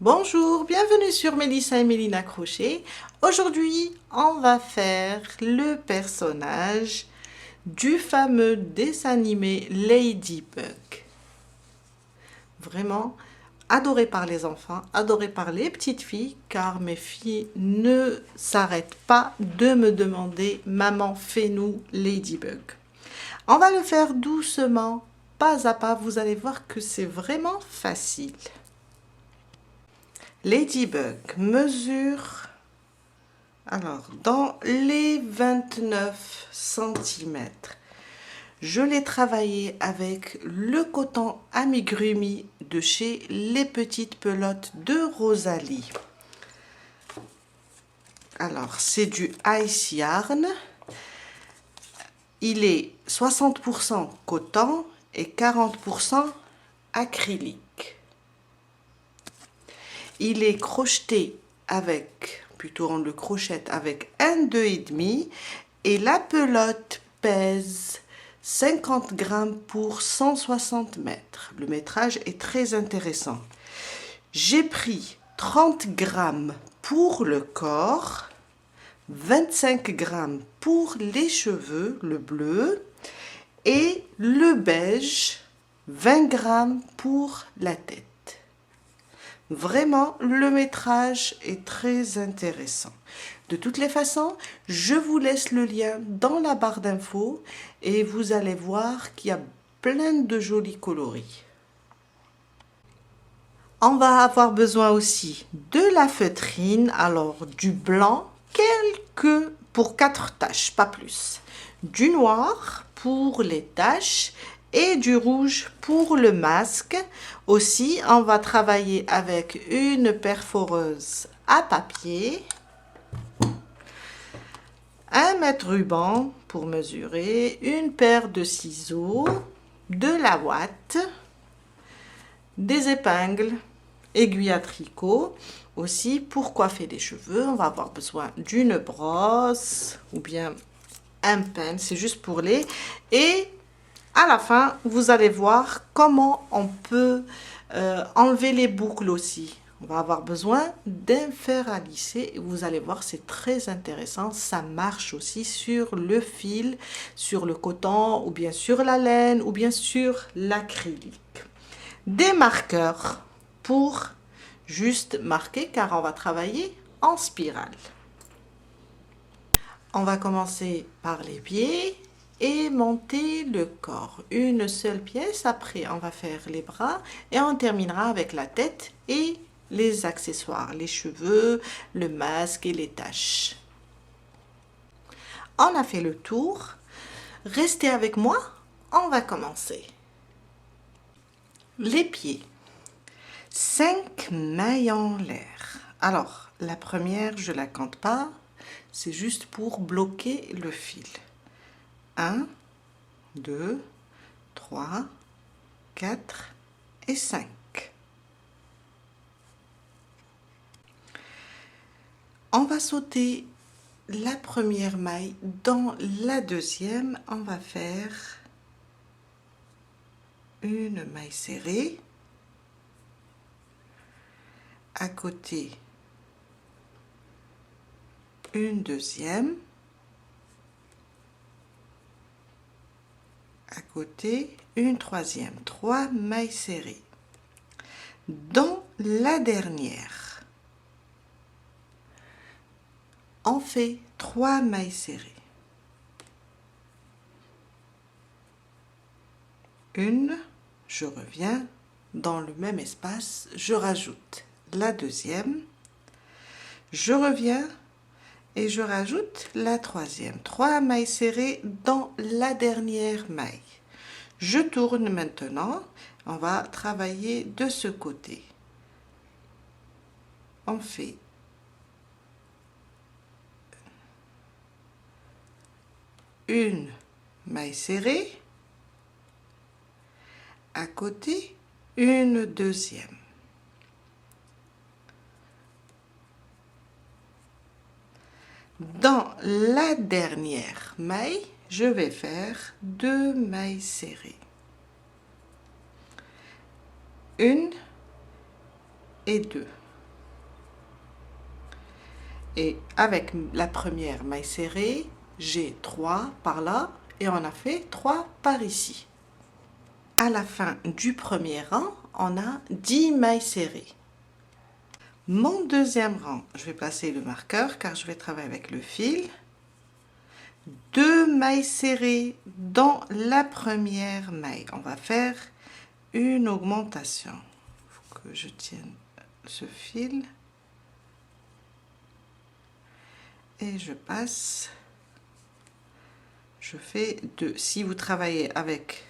Bonjour, bienvenue sur Mélissa et Mélina Crochet. Aujourd'hui, on va faire le personnage du fameux dessin animé Ladybug. Vraiment adoré par les enfants, adoré par les petites filles, car mes filles ne s'arrêtent pas de me demander «Maman, fais-nous Ladybug». On va le faire doucement, pas à pas, vous allez voir que c'est vraiment facile. Ladybug mesure, alors dans les 29 centimètres. Je l'ai travaillé avec le coton amigurumi de chez Les Petites Pelotes de Rosalie. Alors c'est du Ice Yarn. Il est 60% coton et 40% acrylique. Il est crocheté avec, plutôt on le crochette avec un 2,5 et la pelote pèse 50 grammes pour 160 mètres. Le métrage est très intéressant. J'ai pris 30 grammes pour le corps, 25 grammes pour les cheveux, le bleu, et le beige, 20 grammes pour la tête. Vraiment, le métrage est très intéressant. De toutes les façons, je vous laisse le lien dans la barre d'infos et vous allez voir qu'il y a plein de jolis coloris. On va avoir besoin aussi de la feutrine, alors du blanc, pour 4 taches, pas plus. Du noir pour les taches et du rouge pour le masque. Aussi, on va travailler avec une perforeuse à papier, un mètre ruban pour mesurer, une paire de ciseaux, de la ouate, des épingles, aiguilles à tricot. Aussi, pour coiffer les cheveux, on va avoir besoin d'une brosse ou bien un peigne, c'est juste pour les... Et à la fin, vous allez voir comment on peut enlever les boucles aussi. On va avoir besoin d'un fer à lisser. Et vous allez voir, c'est très intéressant. Ça marche aussi sur le fil, sur le coton, ou bien sur la laine, ou bien sur l'acrylique. Des marqueurs pour juste marquer, car on va travailler en spirale. On va commencer par les pieds et monter le corps. Une seule pièce, après on va faire les bras et on terminera avec la tête et les accessoires, les cheveux, le masque et les taches. On a fait le tour. Restez avec moi, on va commencer. Les pieds. 5 mailles en l'air. Alors, la première, je la compte pas, c'est juste pour bloquer le fil. 1, 2, 3, 4 et 5. On va sauter la première maille dans la deuxième. On va faire une maille serrée. À côté, une deuxième. À côté, une troisième. 3 mailles serrées. Dans la dernière, on fait 3 mailles serrées. Une, je reviens dans le même espace, je rajoute la deuxième, je reviens et je rajoute la troisième. 3 mailles serrées dans la dernière maille. Je tourne maintenant, on va travailler de ce côté. On fait une maille serrée, à côté une deuxième. Dans la dernière maille, je vais faire 2 mailles serrées. Une et deux. Et avec la première maille serrée, j'ai 3 par là et on a fait 3 par ici. À la fin du premier rang, on a 10 mailles serrées. Mon deuxième rang, je vais placer le marqueur car je vais travailler avec le fil. 2 mailles serrées dans la première maille. On va faire une augmentation. Il faut que je tienne ce fil. Et je passe. Je fais 2. Si vous travaillez avec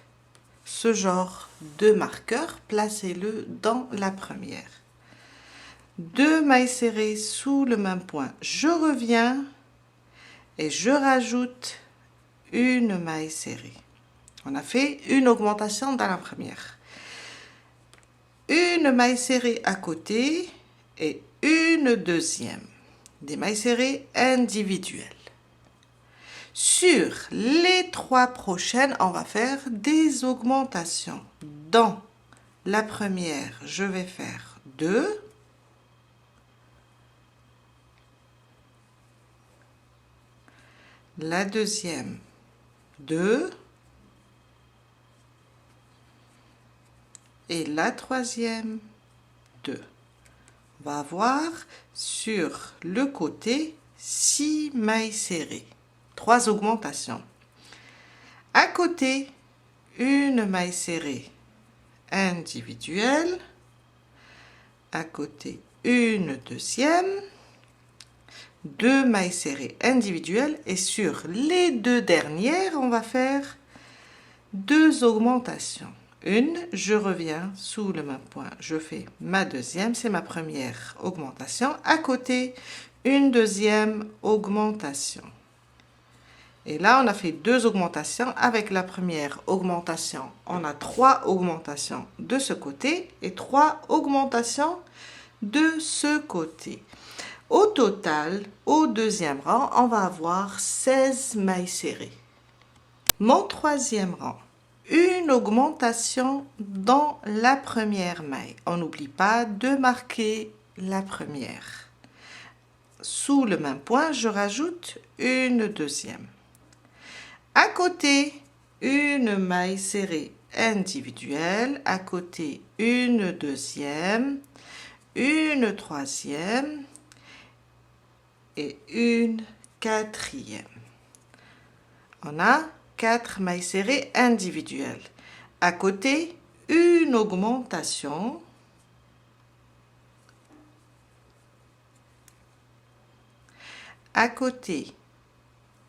ce genre de marqueur, placez-le dans la première. 2 mailles serrées sous le même point. Je reviens et je rajoute une maille serrée. On a fait une augmentation dans la première. Une maille serrée à côté et une deuxième. Des mailles serrées individuelles. Sur les 3 prochaines, on va faire des augmentations. Dans la première, je vais faire 2. La deuxième, 2. Et la troisième, 2. On va avoir sur le côté 6 mailles serrées. 3 augmentations. À côté, une maille serrée individuelle. À côté, une deuxième. 2 mailles serrées individuelles. Et sur les 2 dernières, on va faire 2 augmentations. Une, je reviens sous le même point. Je fais ma deuxième, c'est ma première augmentation. À côté, une deuxième augmentation. Et là, on a fait 2 augmentations. Avec la première augmentation, on a 3 augmentations de ce côté et 3 augmentations de ce côté. Au total, au deuxième rang, on va avoir 16 mailles serrées. Mon troisième rang, une augmentation dans la première maille. On n'oublie pas de marquer la première. Sous le même point, je rajoute une deuxième. À côté, une maille serrée individuelle. À côté, une deuxième, une troisième et une quatrième. On a 4 mailles serrées individuelles. À côté, une augmentation. À côté,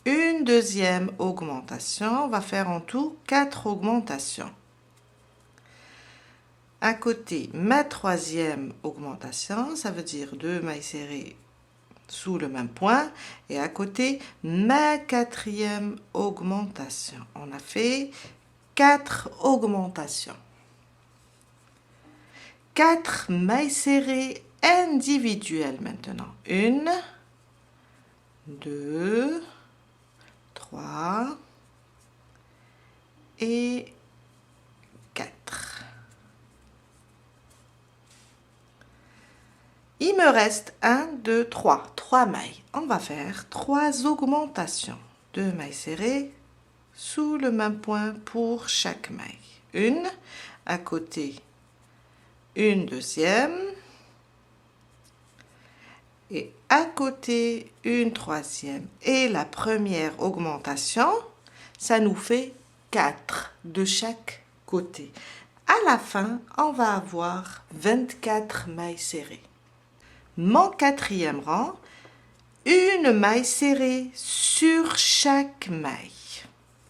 une deuxième augmentation. On va faire en tout 4 augmentations. À côté, ma troisième augmentation, ça veut dire 2 mailles serrées sous le même point. Et à côté, ma quatrième augmentation. On a fait 4 augmentations. 4 mailles serrées individuelles maintenant. 1, 2, 3 et 4. Il me reste 1, 2, 3. 3 mailles. On va faire 3 augmentations. 2 mailles serrées sous le même point pour chaque maille. Une à côté, une deuxième et à côté une troisième. Et la première augmentation, ça nous fait 4 de chaque côté. À la fin, on va avoir 24 mailles serrées. Mon quatrième rang, une maille serrée sur chaque maille.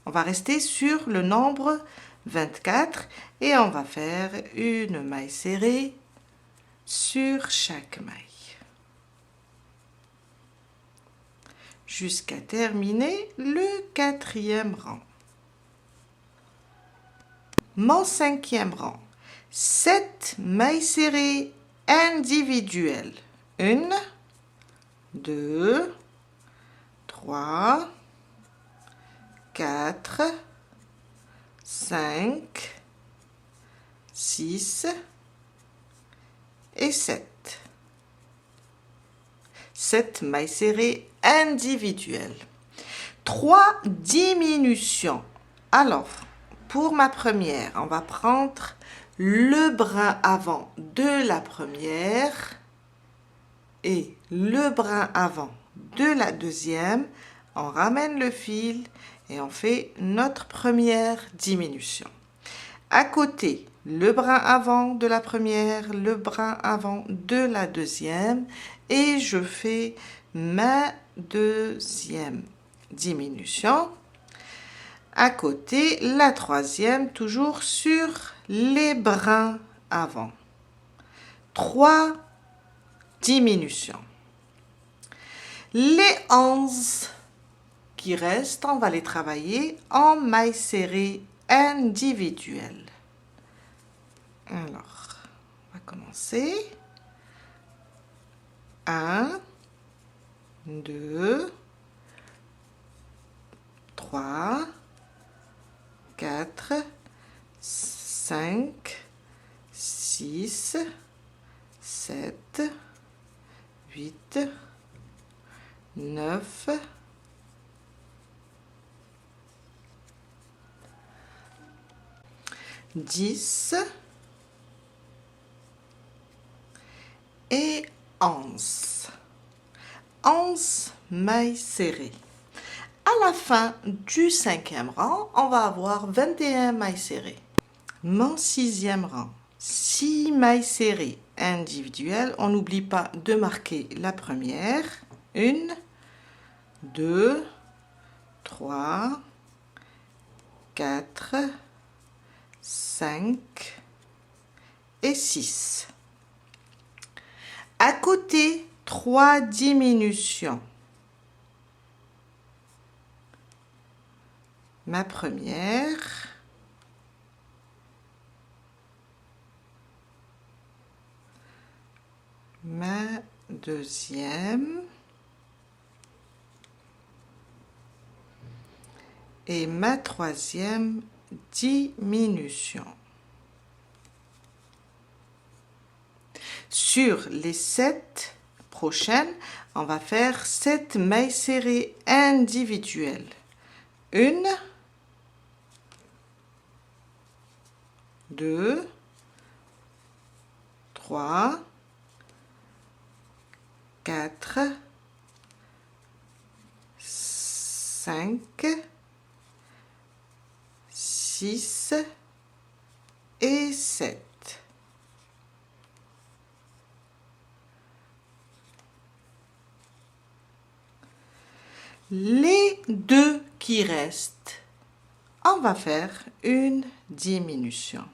On va rester sur le nombre 24 et on va faire une maille serrée sur chaque maille. Jusqu'à terminer le quatrième rang. Mon cinquième rang, 7 mailles serrées individuelles. 1, 2, 3, 4, 5, 6 et 7. 7 mailles serrées individuelles. 3 diminutions. Alors, pour ma première, on va prendre le brin avant de la première et le brin avant de la deuxième. On ramène le fil et on fait notre première diminution. À côté, le brin avant de la première, le brin avant de la deuxième et je fais ma deuxième diminution. À côté, la troisième, toujours sur les brins avant. 3 diminutions. Les 11 qui restent, on va les travailler en mailles serrées individuelles. Alors, on va commencer. 1, 2, 3, 4, 5, 6, 7, 8, 9, 10 et 11. 11 mailles serrées. À la fin du 5e rang, on va avoir 21 mailles serrées. Mon 6e rang, 6 mailles serrées individuelles. On n'oublie pas de marquer la première. 1, 2, 3, 4, 5 et 6. À côté, 3 diminutions. Ma première, ma deuxième et ma troisième diminution. Sur les 7 prochaines, on va faire 7 mailles serrées individuelles. 1, 2, 3, 4, 5, 6 et 7. Les 2 qui restent, on va faire une diminution.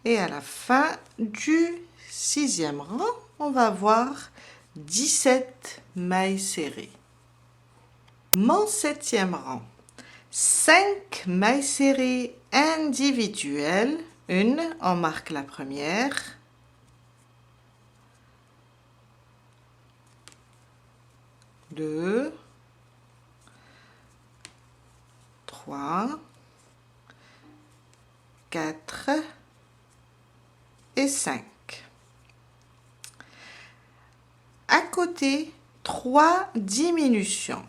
Et à la fin du 6e rang, on va avoir 17 mailles serrées. Mon 7e rang, 5 mailles serrées individuelles. 1, on marque la première. 2, 3, 4 et 5. À côté, 3 diminutions.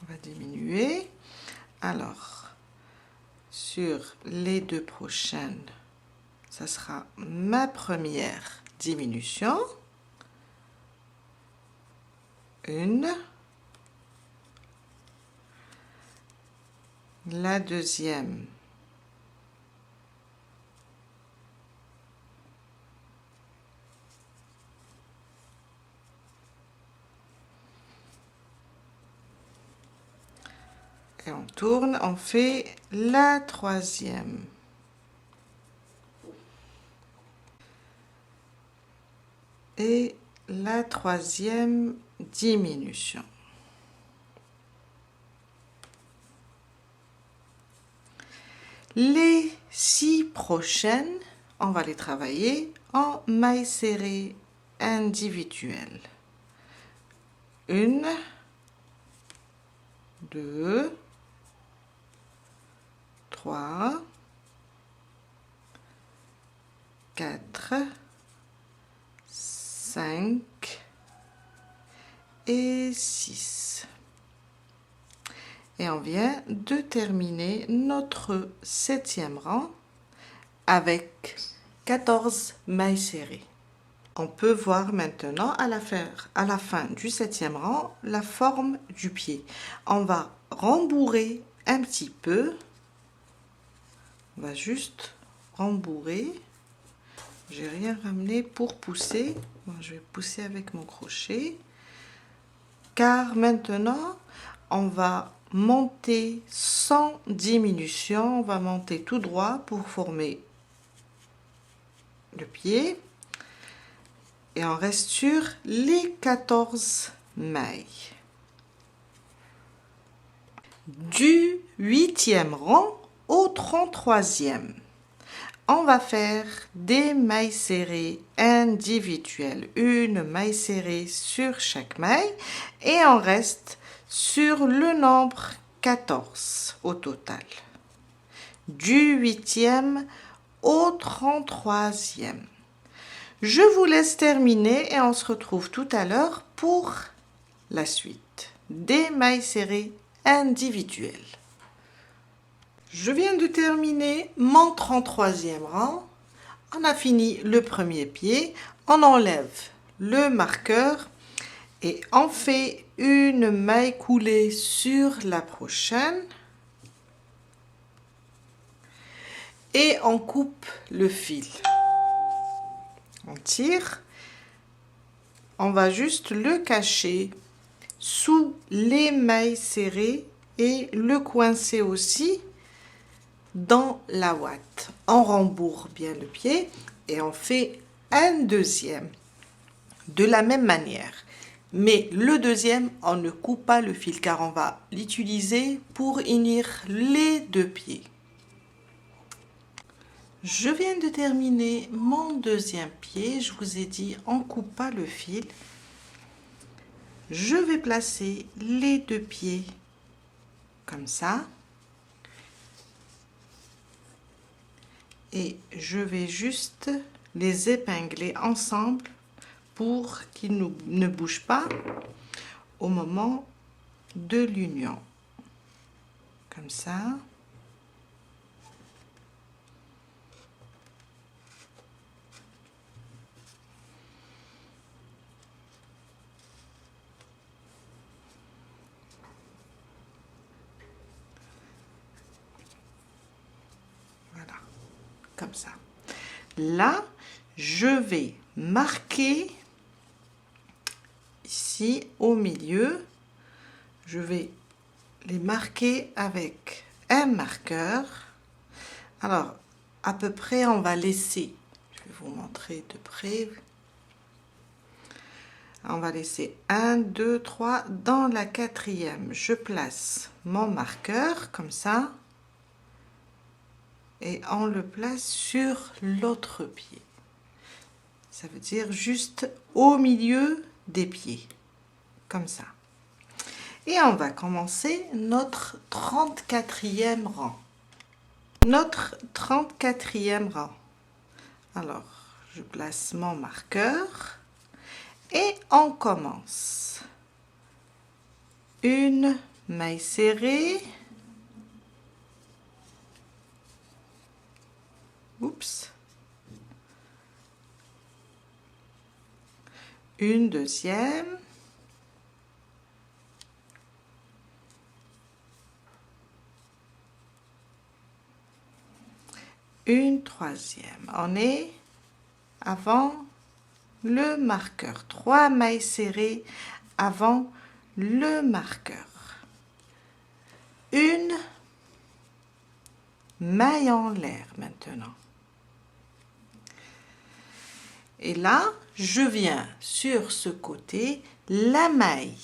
On va diminuer. Alors, sur les 2 prochaines, ça sera ma première diminution. 1, la deuxième, et on tourne, on fait la troisième. Et la troisième diminution. Les 6 prochaines, on va les travailler en mailles serrées individuelles. 1, 2, 3, 4, 5 et 6. Et on vient de terminer notre 7e rang avec 14 mailles serrées. On peut voir maintenant à la fin du 7e rang la forme du pied. On va rembourrer un petit peu. On va juste rembourrer. J'ai rien ramené pour pousser. Bon, je vais pousser avec mon crochet. Car maintenant, on va monter sans diminution. On va monter tout droit pour former le pied. Et on reste sur les 14 mailles. Du 8e rang au 33e, on va faire des mailles serrées individuelles. Une maille serrée sur chaque maille et on reste sur le nombre 14 au total. Du 8e au 33e. Je vous laisse terminer et on se retrouve tout à l'heure pour la suite des mailles serrées individuelles. Je viens de terminer mon 33e rang. On a fini le premier pied. On enlève le marqueur et on fait une maille coulée sur la prochaine. Et on coupe le fil. On tire. On va juste le cacher sous les mailles serrées et le coincer aussi dans la ouate. On rembourre bien le pied et on fait un deuxième de la même manière. Mais le deuxième, on ne coupe pas le fil car on va l'utiliser pour unir les deux pieds. Je viens de terminer mon deuxième pied. Je vous ai dit, on ne coupe pas le fil. Je vais placer les deux pieds comme ça. Et je vais juste les épingler ensemble pour qu'ils ne bougent pas au moment de l'union. Comme ça. Voilà, comme ça. Là, je vais marquer ici au milieu. Je vais les marquer avec un marqueur. Alors, à peu près, on va laisser, je vais vous montrer de près. On va laisser 1, 2, 3. Dans la 4e, je place mon marqueur comme ça. Et on le place sur l'autre pied. Ça veut dire juste au milieu des pieds. Comme ça. Et on va commencer notre 34e rang. Notre 34e rang. Alors, je place mon marqueur et on commence. Une maille serrée. Oups. Une deuxième. Une troisième. On est avant le marqueur. 3 mailles serrées avant le marqueur. Une maille en l'air maintenant. Et là, je viens sur ce côté, la maille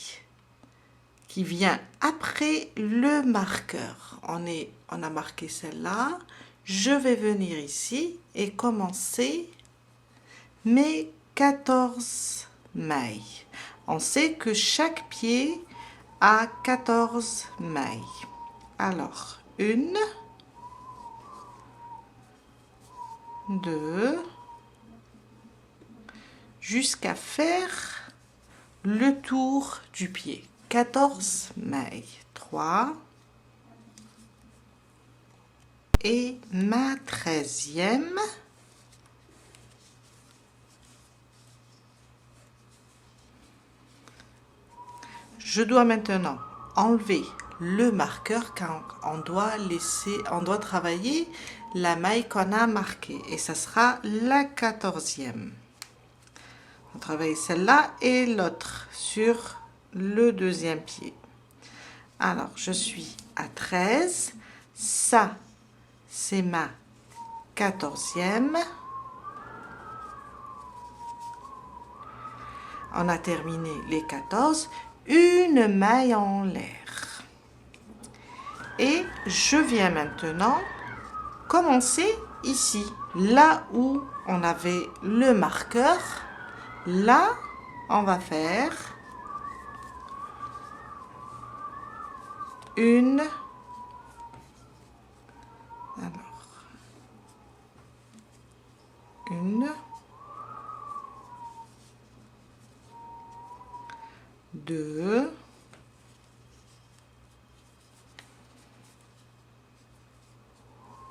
qui vient après le marqueur. On a marqué celle-là. Je vais venir ici et commencer mes 14 mailles. On sait que chaque pied a 14 mailles. Alors, 1, 2, jusqu'à faire le tour du pied. 14 mailles. 3 et ma 13e. Je dois maintenant enlever le marqueur car on doit travailler la maille qu'on a marquée et ça sera la 14e. On travaille celle-là et l'autre sur le deuxième pied. Alors, je suis à 13. Ça, c'est ma 14e. On a terminé les 14. Une maille en l'air. Et je viens maintenant commencer ici, là où on avait le marqueur. Là, on va faire une, deux,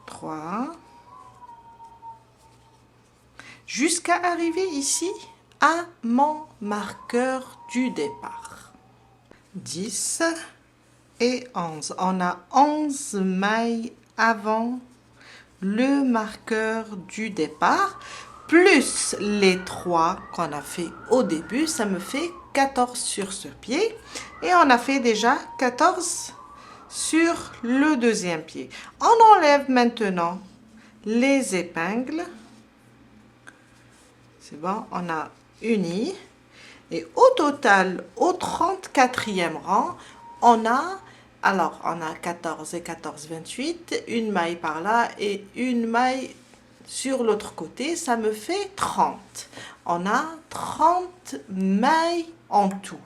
trois, jusqu'à arriver ici à mon marqueur du départ. 10 et 11. On a 11 mailles avant le marqueur du départ, plus les 3 qu'on a fait au début, ça me fait 14 sur ce pied. Et on a fait déjà 14 sur le deuxième pied. On enlève maintenant les épingles. C'est bon, on a uni. Et au total, au 34e rang, on a 14 et 14, 28, une maille par là et une maille sur l'autre côté, ça me fait 30. On a 30 mailles en tout.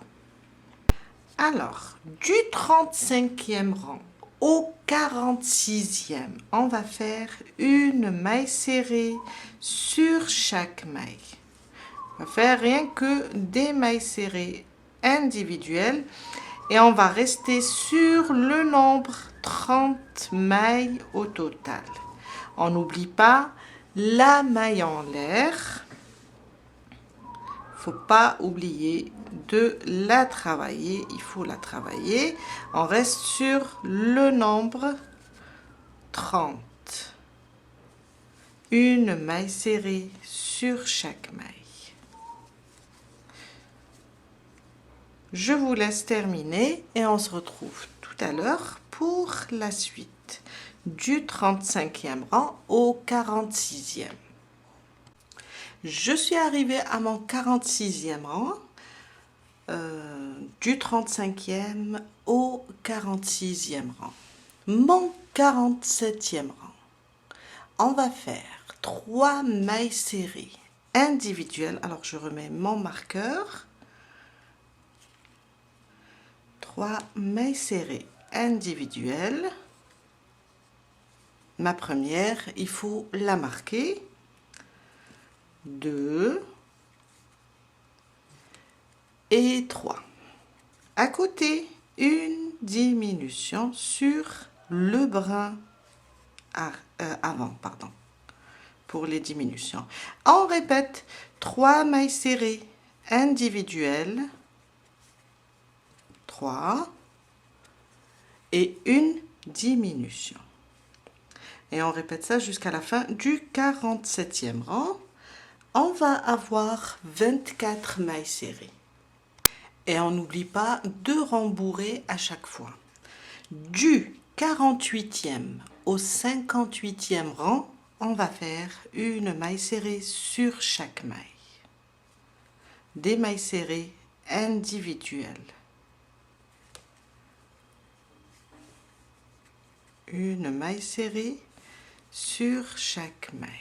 Alors, du 35e rang au 46e, on va faire une maille serrée sur chaque maille. On va faire rien que des mailles serrées individuelles et on va rester sur le nombre 30 mailles au total. On n'oublie pas la maille en l'air. Faut pas oublier de la travailler. Il faut la travailler. On reste sur le nombre 30. Une maille serrée sur chaque maille. Je vous laisse terminer et on se retrouve tout à l'heure pour la suite du 35e rang au 46e. Je suis arrivée à mon 46e rang, du 35e au 46e rang. Mon 47e rang, on va faire 3 mailles serrées individuelles. Alors je remets mon marqueur. 3 mailles serrées individuelles. Ma première, il faut la marquer. 2 et 3. À côté, une diminution sur le brin avant, pardon, pour les diminutions. On répète 3 mailles serrées individuelles. 3 et une diminution. Et on répète ça jusqu'à la fin du 47e rang. On va avoir 24 mailles serrées. Et on n'oublie pas de rembourrer à chaque fois. Du 48e au 58e rang, on va faire une maille serrée sur chaque maille. Des mailles serrées individuelles. Une maille serrée sur chaque maille.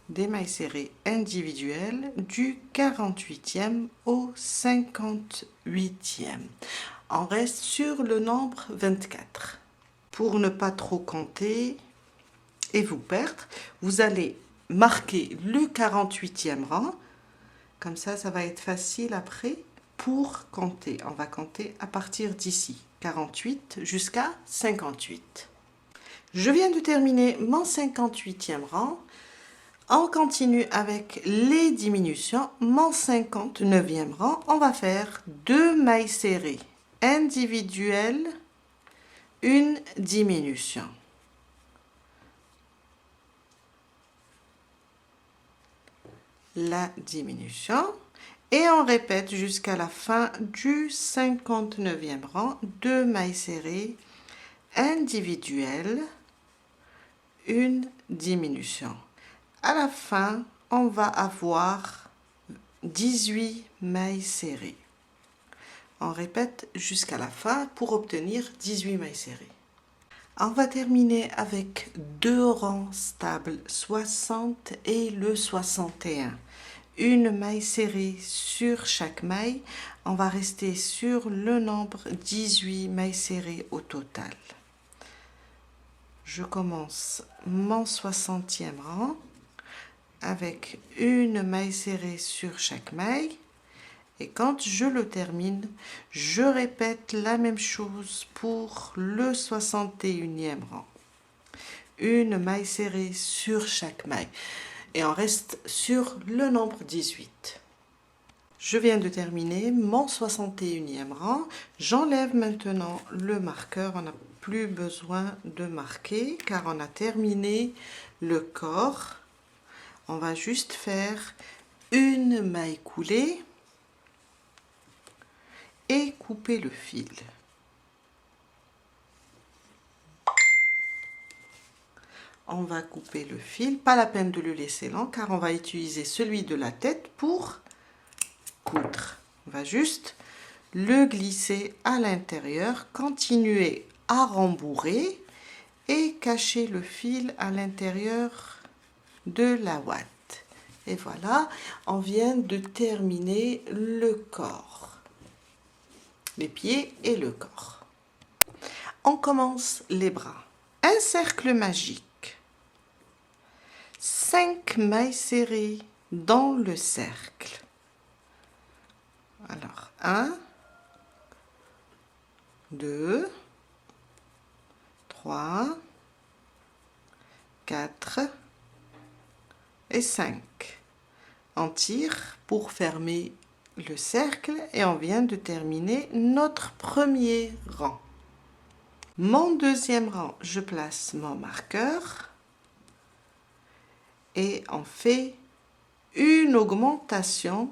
Des mailles serrées individuelles du 48e au 58e. On reste sur le nombre 24. Pour ne pas trop compter et vous perdre, vous allez marquer le 48e rang. Comme ça va être facile après pour compter. On va compter à partir d'ici, 48 jusqu'à 58. Je viens de terminer mon 58e rang. On continue avec les diminutions. Mon 59e rang, on va faire 2 mailles serrées individuelles, une diminution. La diminution. Et on répète jusqu'à la fin du 59e rang, 2 mailles serrées individuelles, une diminution. À la fin, on va avoir 18 mailles serrées. On répète jusqu'à la fin pour obtenir 18 mailles serrées. On va terminer avec 2 rangs stables, 60 et le 61. Une maille serrée sur chaque maille. On va rester sur le nombre 18 mailles serrées au total. Je commence mon 60e rang avec une maille serrée sur chaque maille. Et quand je le termine, je répète la même chose pour le 61e rang. Une maille serrée sur chaque maille. Et on reste sur le nombre 18. Je viens de terminer mon 61e rang. J'enlève maintenant le marqueur. On n'a plus besoin de marquer car on a terminé le corps. On va juste faire une maille coulée et couper le fil. On va couper le fil, pas la peine de le laisser lent car on va utiliser celui de la tête pour coudre. On va juste le glisser à l'intérieur, continuer à rembourrer et cacher le fil à l'intérieur de la ouate. Et voilà, on vient de terminer le corps, les pieds et le corps. On commence les bras. Un cercle magique. 5 mailles serrées dans le cercle. Alors, 1, 2, 3, 4 et 5. On tire pour fermer le cercle et on vient de terminer notre premier rang. Mon deuxième rang, je place mon marqueur et on fait une augmentation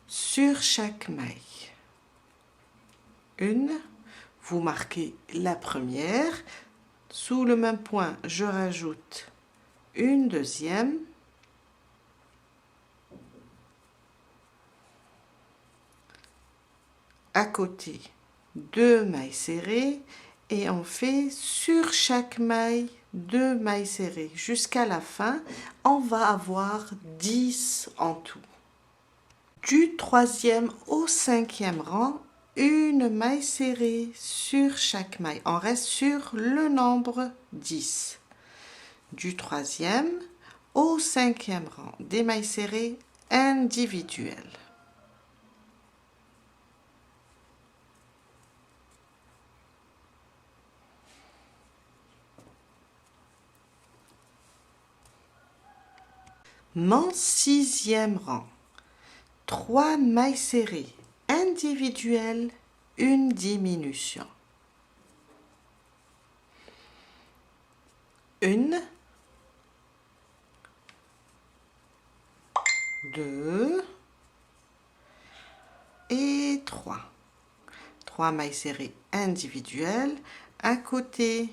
sur chaque maille. Une, vous marquez la première, sous le même point, je rajoute une deuxième, à côté 2 mailles serrées et on fait sur chaque maille 2 mailles serrées jusqu'à la fin. On va avoir 10 en tout. Du 3e au 5e rang, une maille serrée sur chaque maille. On reste sur le nombre 10. Du 3e au 5e rang, des mailles serrées individuelles. Mon 6e rang, 3 mailles serrées individuelles, une diminution. Une, 2 et 3. 3 mailles serrées individuelles, à côté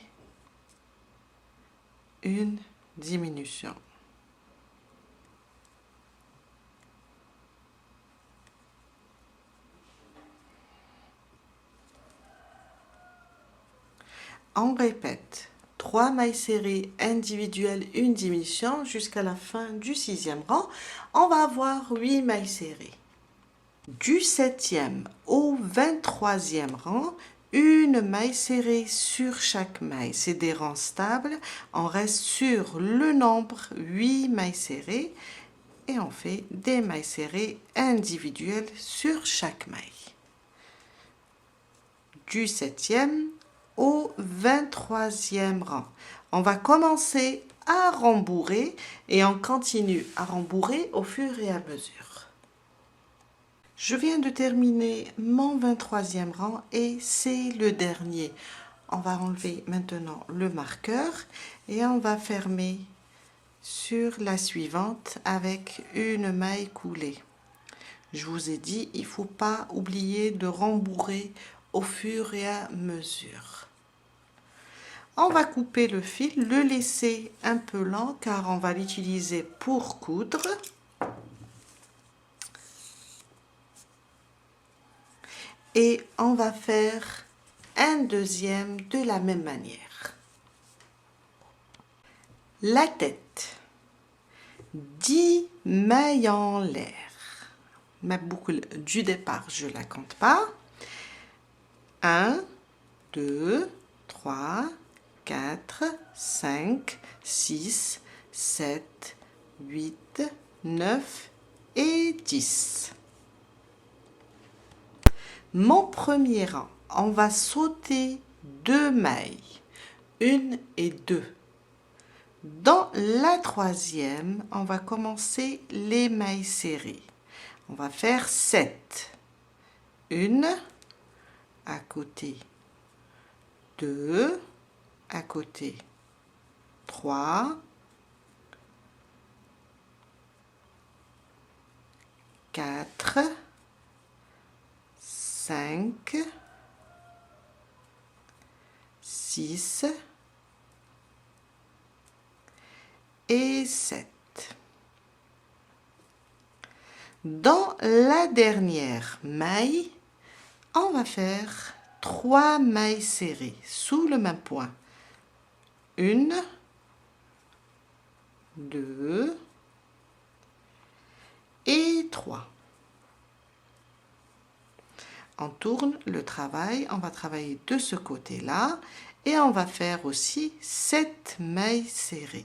une diminution. On répète 3 mailles serrées individuelles, une diminution jusqu'à la fin du 6e rang. On va avoir 8 mailles serrées. Du 7e au 23e rang, une maille serrée sur chaque maille. C'est des rangs stables. On reste sur le nombre 8 mailles serrées et on fait des mailles serrées individuelles sur chaque maille. Du 7e au 23e rang. On va commencer à rembourrer et on continue à rembourrer au fur et à mesure. Je viens de terminer mon 23e rang et c'est le dernier. On va enlever maintenant le marqueur et on va fermer sur la suivante avec une maille coulée. Je vous ai dit, il ne faut pas oublier de rembourrer au fur et à mesure. On va couper le fil, le laisser un peu lent car on va l'utiliser pour coudre. Et on va faire un deuxième de la même manière. La tête, 10 mailles en l'air. Ma boucle du départ, je ne la compte pas. 1, 2, 3, 4, 5, 6, 7, 8, 9 et 10. Mon premier rang, on va sauter 2 mailles, 1 et 2. Dans la troisième, on va commencer les mailles serrées. On va faire 7. 1 à côté, 2 à côté, 3, 4, 5, 6 et 7. Dans la dernière maille, on va faire 3 mailles serrées sous le même point. 1, 2 et 3. On tourne le travail, on va travailler de ce côté-là et on va faire aussi 7 mailles serrées.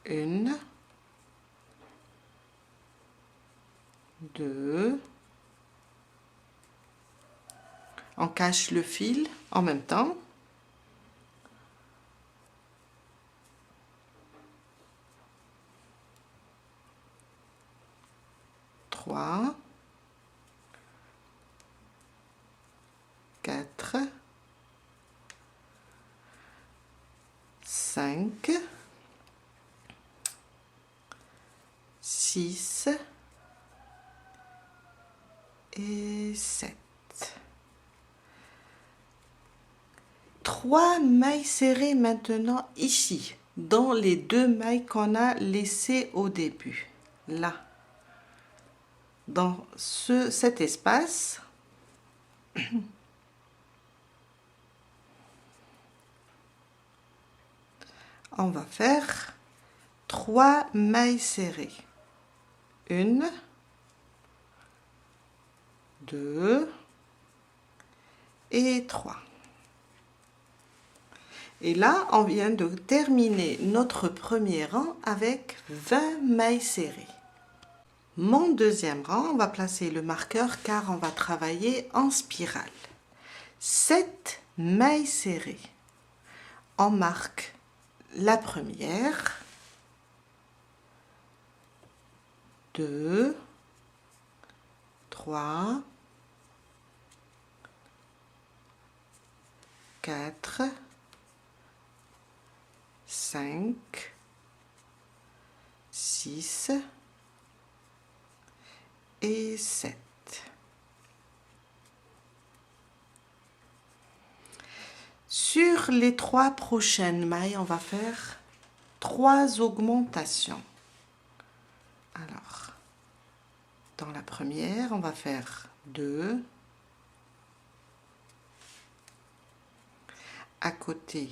Une, 2, on cache le fil en même temps. 3, 4, 5, 6 et 7. 3 mailles serrées maintenant ici, dans les 2 mailles qu'on a laissées au début. Là, dans cet espace, on va faire 3 mailles serrées. 1, 2 et 3. Et là, on vient de terminer notre premier rang avec 20 mailles serrées. Mon deuxième rang, on va placer le marqueur car on va travailler en spirale. 7 mailles serrées. On marque la première, 2, 3, 4, 5, 6 et 7. Sur les 3 prochaines mailles, on va faire 3 augmentations. Alors, dans la première, on va faire 2, à côté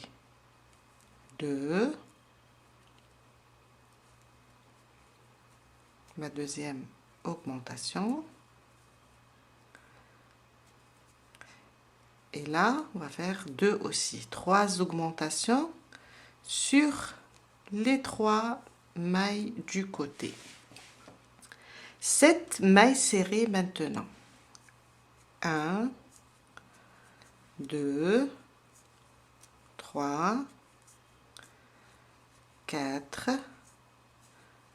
2, ma deuxième augmentation, et là on va faire 2 aussi, 3 augmentations sur les 3 mailles du côté. 7 mailles serrées maintenant. 1, 2, 3, 4,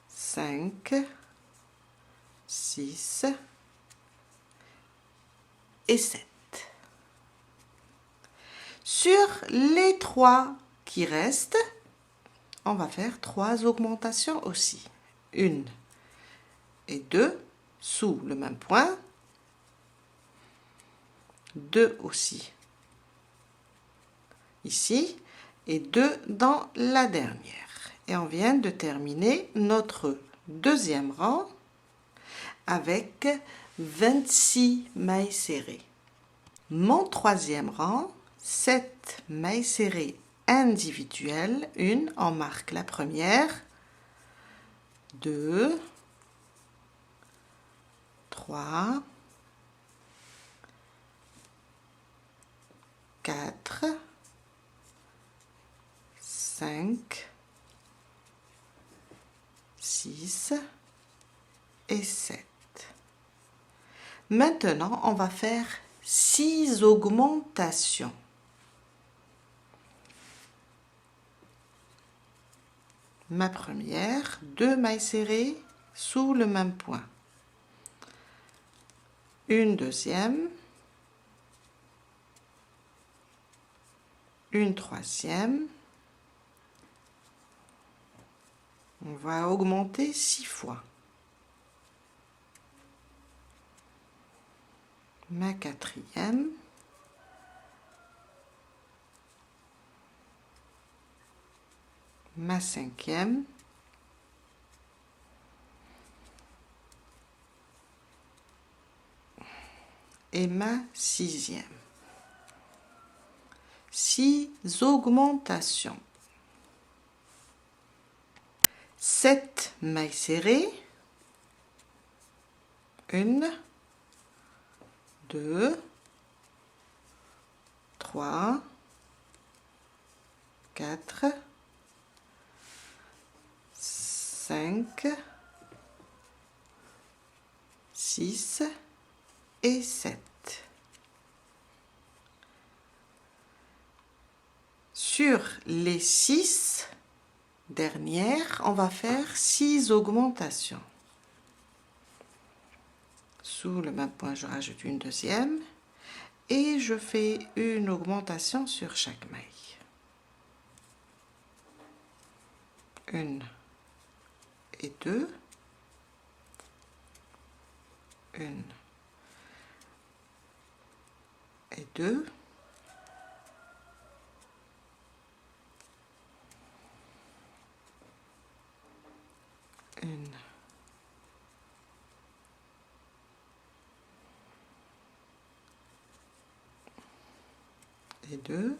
5, 6 et 7. Sur les 3 qui restent, on va faire 3 augmentations aussi. 1 et 2 sous le même point. 2 aussi ici et 2 dans la dernière. Et on vient de terminer notre deuxième rang avec 26 mailles serrées. Mon troisième rang, 7 mailles serrées individuelles. Une, on marque la première, 2, 3, 4, 5, 6 et 7. Maintenant, on va faire 6 augmentations. Ma première, 2 mailles serrées sous le même point. Une deuxième, une troisième. On va augmenter 6 fois. Ma quatrième, ma cinquième, et ma sixième. 6 augmentations. 7 mailles serrées. 1, 2, 3, 4, 5, 6 et 7. Sur les 6 dernières, on va faire 6 augmentations. Sous le même point, je rajoute une deuxième et je fais une augmentation sur chaque maille. 1 et 2, 1 et 2, 1 et 2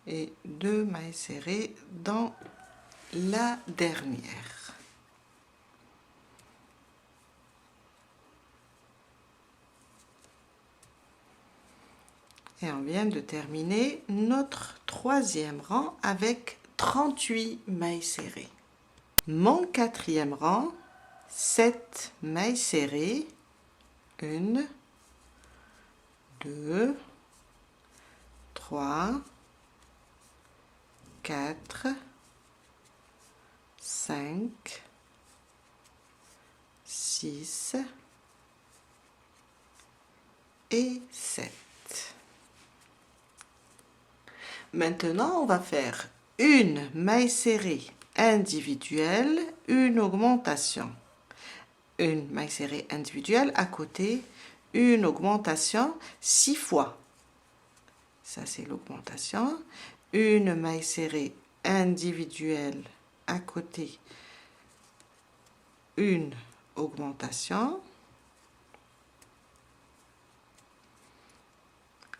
et 2 mailles serrées dans la dernière. Et on vient de terminer notre troisième rang avec 38 mailles serrées. Mon quatrième rang, 7 mailles serrées, 1, 2, 3, 4, 5, 6 et 7. Maintenant, on va faire une maille serrée individuelle, une augmentation. Une maille serrée individuelle à côté, une augmentation 6 fois. Ça, c'est l'augmentation. Une maille serrée individuelle à côté, une augmentation.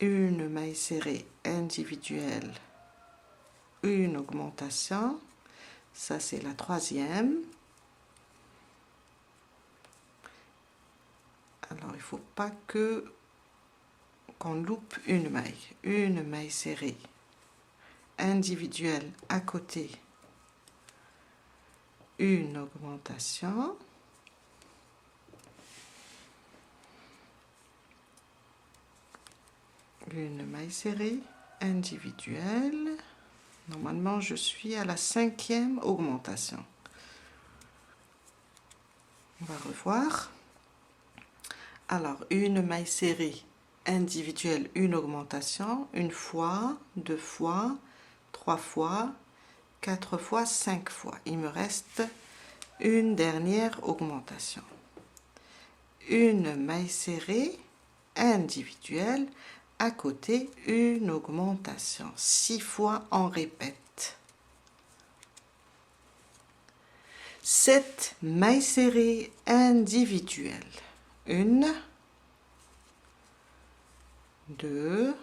Une maille serrée individuelle une augmentation. Ça, c'est la troisième. Alors, il ne faut pas qu'on loupe une maille serrée individuelle à côté, une augmentation, une maille serrée individuelle. Normalement, je suis à la 5e augmentation. On va revoir. Alors, une maille serrée individuelle, une augmentation, une fois, 2 fois, 3 fois, 4 fois, 5 fois. Il me reste une dernière augmentation. Une maille serrée individuelle, à côté, une augmentation. 6 fois, on répète. 7 mailles serrées individuelles. 1, 2,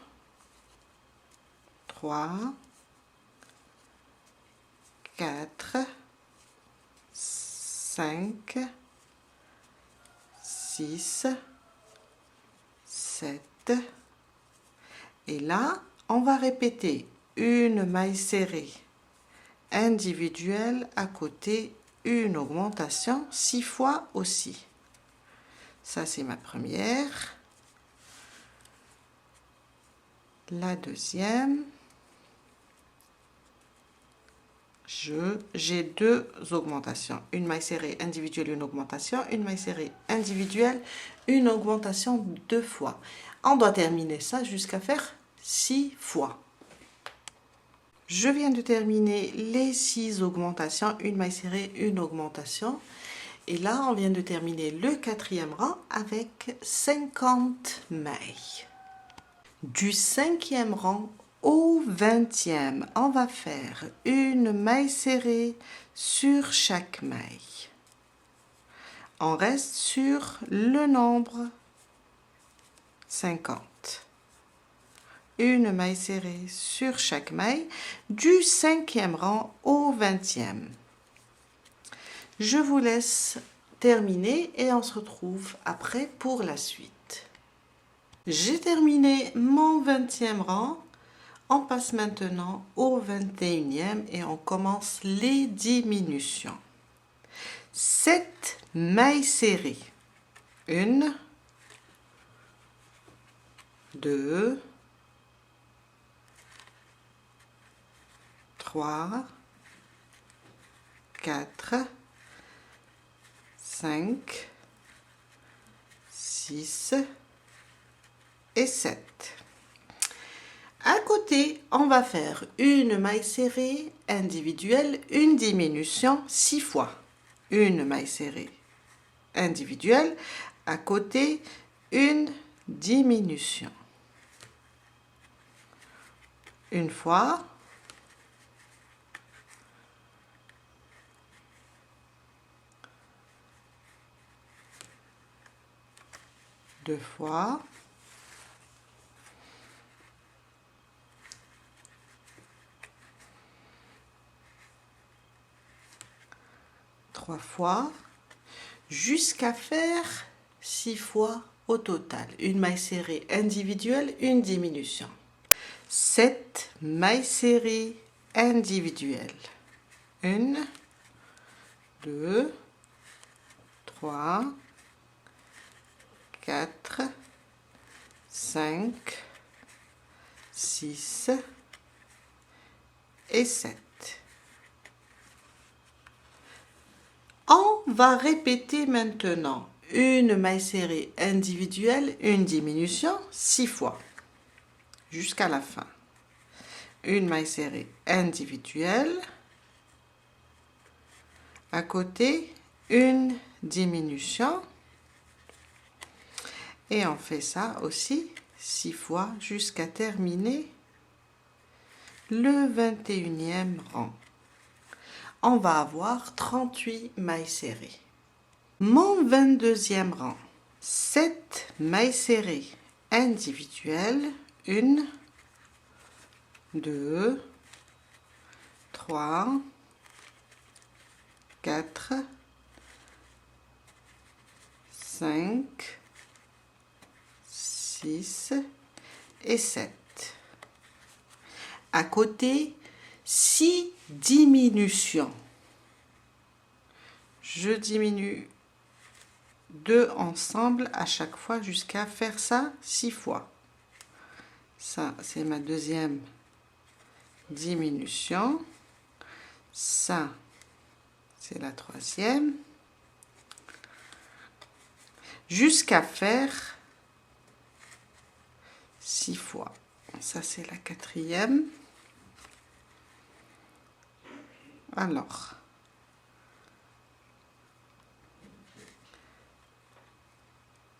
3, 4, 5, 6, 7. Et là, on va répéter une maille serrée individuelle à côté, une augmentation 6 fois aussi. Ça, c'est ma première. La deuxième. J'ai 2 augmentations. Une maille serrée individuelle, une augmentation. Une maille serrée individuelle, une augmentation 2 fois. On doit terminer ça jusqu'à faire 6 fois. Je viens de terminer les 6 augmentations, une maille serrée, une augmentation. Et là, on vient de terminer le 4e rang avec 50 mailles. Du 5e rang au 20e, on va faire une maille serrée sur chaque maille. On reste sur le nombre 50. Une maille serrée sur chaque maille du 5e rang au 20e. Je vous laisse terminer et on se retrouve après pour la suite. J'ai terminé mon 20e rang. On passe maintenant au 21e et on commence les diminutions. 7 mailles serrées. 1, 2, 3, 4, 5, 6 et 7. À côté, on va faire une maille serrée individuelle, une diminution 6 fois. Une maille serrée individuelle, à côté, une diminution. Une fois. Deux fois. Trois fois, jusqu'à faire 6 fois au total. Une maille serrée individuelle, une diminution. 7 mailles serrées individuelles. 1, 2, 3, 4, 5, 6 et 7. On va répéter maintenant une maille serrée individuelle, une diminution 6 fois jusqu'à la fin. Une maille serrée individuelle, à côté une diminution et on fait ça aussi 6 fois jusqu'à terminer le 21e rang. On va avoir 38 mailles serrées. Mon 22e rang, 7 mailles serrées individuelles, 1, 2, 3, 4, 5, 6 et 7. À côté, 6 diminutions. Je diminue 2 ensemble à chaque fois jusqu'à faire ça 6 fois. Ça, c'est ma deuxième diminution. Ça, c'est la troisième. Jusqu'à faire 6 fois. Ça, c'est la quatrième. Alors,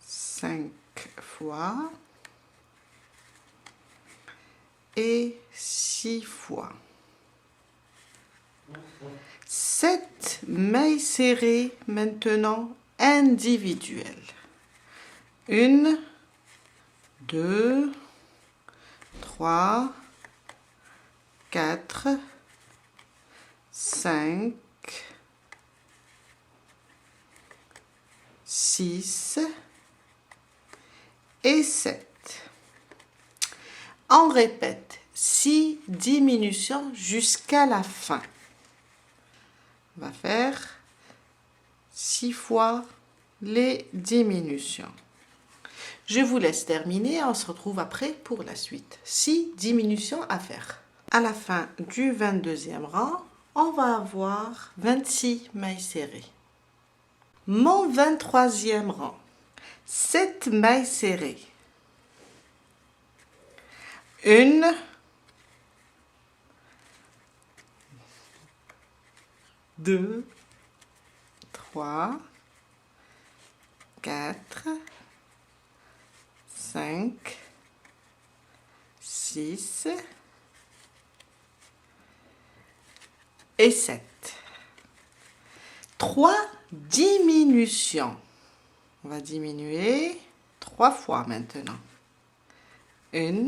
cinq fois et 6 fois. 7 mailles serrées maintenant individuelles. 1, 2, 3, 4, 5, 6 et 7. On répète 6 diminutions jusqu'à la fin. On va faire 6 fois les diminutions. Je vous laisse terminer, on se retrouve après pour la suite. 6 diminutions à faire. À la fin du 22e rang, on va avoir 26 mailles serrées. Mon 23e rang, 7 mailles serrées. 1, 2, 3, 4, 5, 6 et 7. 3 diminutions. On va diminuer 3 fois maintenant. 1,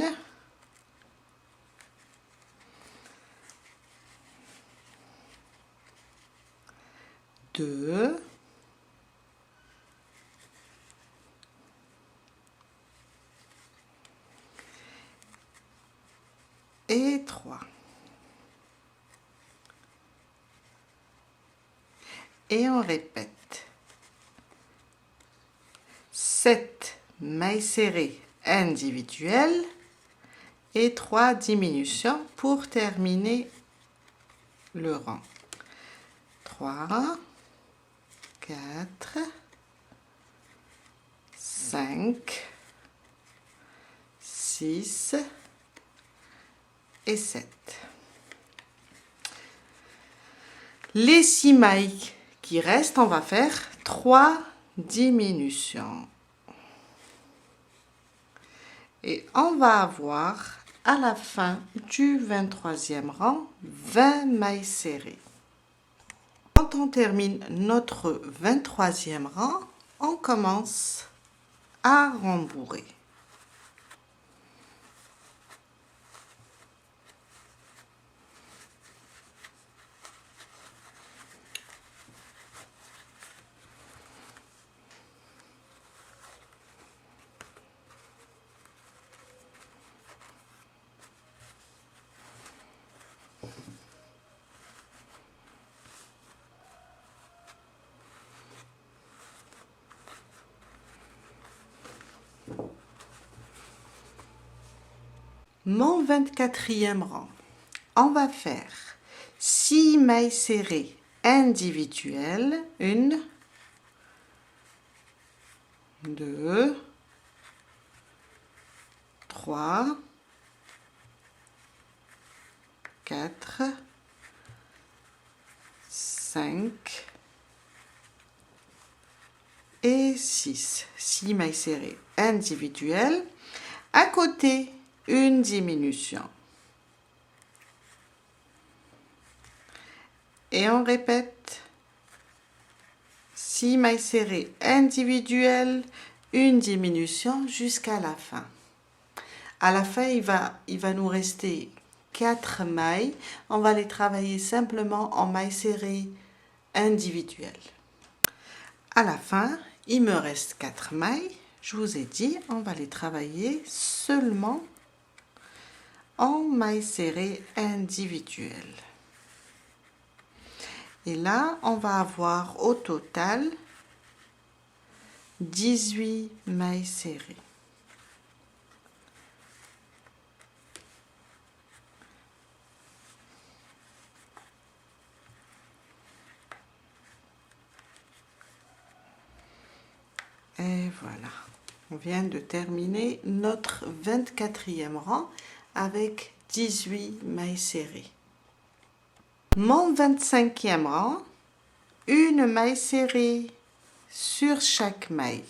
2, 3. Et on répète. 7 mailles serrées individuelles et 3 diminutions pour terminer le rang. 3, 4, 5, 6 et 7. Les 6 mailles qui restent, on va faire 3 diminutions. Et on va avoir à la fin du 23e rang 20 mailles serrées. Quand on termine notre 23e rang, on commence à rembourrer. Mon 24e rang, on va faire 6 mailles serrées individuelles, 1, 2, 3, 4, 5 et 6. 6 mailles serrées individuelles. À côté, une diminution. Et on répète 6 mailles serrées individuelles, une diminution jusqu'à la fin. À la fin, il va nous rester 4 mailles. On va les travailler simplement en mailles serrées individuelles. À la fin, il me reste 4 mailles. Je vous ai dit, on va les travailler seulement en mailles serrées individuelles. Et là, on va avoir au total 18 mailles serrées. Et voilà, on vient de terminer notre 24e rang avec 18 mailles serrées. Mon 25e rang, une maille serrée sur chaque maille.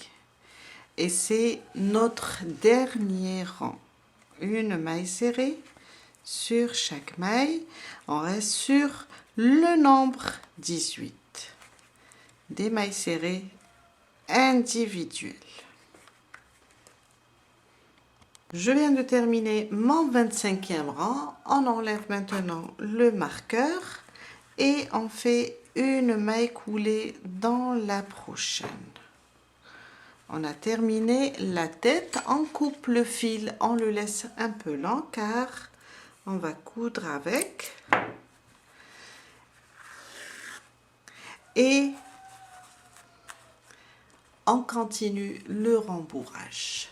Et c'est notre dernier rang. Une maille serrée sur chaque maille. On reste sur le nombre 18. Des mailles serrées individuelles. Je viens de terminer mon 25e rang. On enlève maintenant le marqueur et on fait une maille coulée dans la prochaine. On a terminé la tête, on coupe le fil, on le laisse un peu lent car on va coudre avec. Et on continue le rembourrage.